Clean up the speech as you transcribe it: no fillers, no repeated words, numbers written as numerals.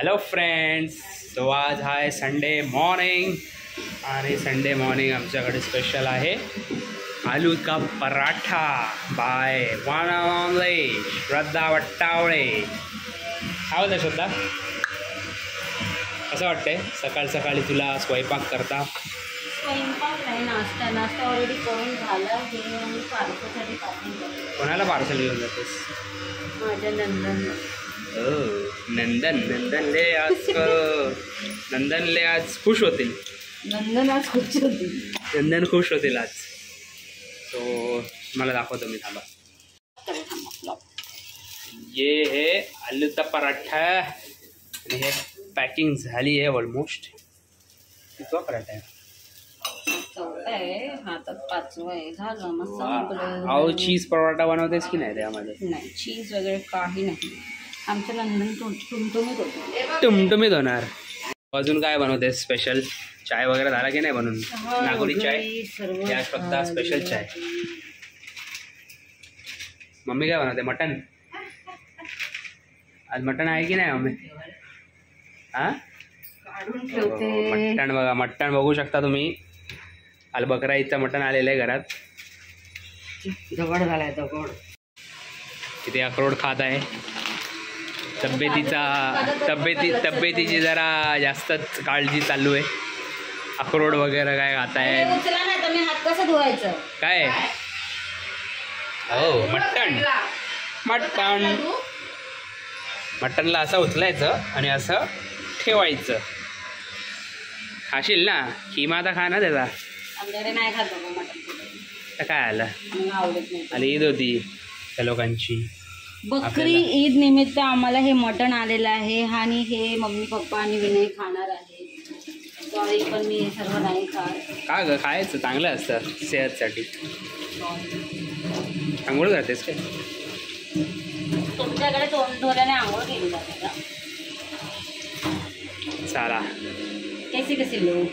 Hello friends, so आज आहे Sunday morning आणि संडे मॉर्निंग आमच्याकडे स्पेशल आहे आलू का पराठा बाय वन ऑनली श्रद्धा वट्टावळे. काय होतं श्रद्धा, कसं वाटतंय सकाळ सकाळी तुला स्वयंपाक करता? स्वयंपाक नाही, नाश्ता ऑलरेडी करून झाला. हे मी पार्सलसाठी पॅकिंग करते. कोणाला पार्सल घेऊन जातेस? माझ्या नंदन. नंदनले आज खुश होतील. नंदन आज खुश होतील. नंदन खुश होतील आज. सो मला दाखवतो मी, थांबा. ये है आलूचा पराठा आणि हे पॅकिंग झाली आहे ऑलमोस्ट. कितवा पराठा आहे? चौथा आहे, हातात पाचवा आहे. झालं मस्त. अहो चीज पराठा बनवतेस की नाही त्यामध्ये? नाही, चीज वगैरे काही नाही. आमचं नंदन टुमटुमीत होतं. टुमटुमीत होणार. अजून काय बनवतेस स्पेशल? चाय वगैरे झाला की नाही बनवून? नागोरी चाय या श्रद्धा स्पेशल चाय. मम्मी काय बनवते? मटन. आज मटन आहे की नाही मम्मी? हा, काढून ठेवते. मटण बघा, मटण बघू शकता तुम्ही. बकरा ईदचं मटण आलेलं आहे घरात. दगड झालाय, दगड. किती अक्रोड खात आहे. तब्येतीची जरा जास्तच काळजी चालू आहे. अक्रोड वगैरे काय खात आहे? उचला नाही तर मी हात कसं धुवायचं? काय हो, मटणला असं उचलायचं आणि असं ठेवायचं. खाशील ना? किमा आता खा ना त्याचा. आमच्याकडे नाही खात मटण. तर काय आलं, आवडत नाही. आणि ईद होती त्या लोकांची. बकरी ईद निमित्त आम्हाला हे मटण आलेलं आहे आणि हे मम्मी पप्पा आणि विनय खाणार आहे. सॉरी, पण मी हे सर्व नाही खात. का ग? खायचं चांगलं असतं सेहतसाठी. आंघोळ करतेस काय? तुमच्याकडे तोंड धुल्याने आंघोळ केली जाते का? चाला. कैसी लोक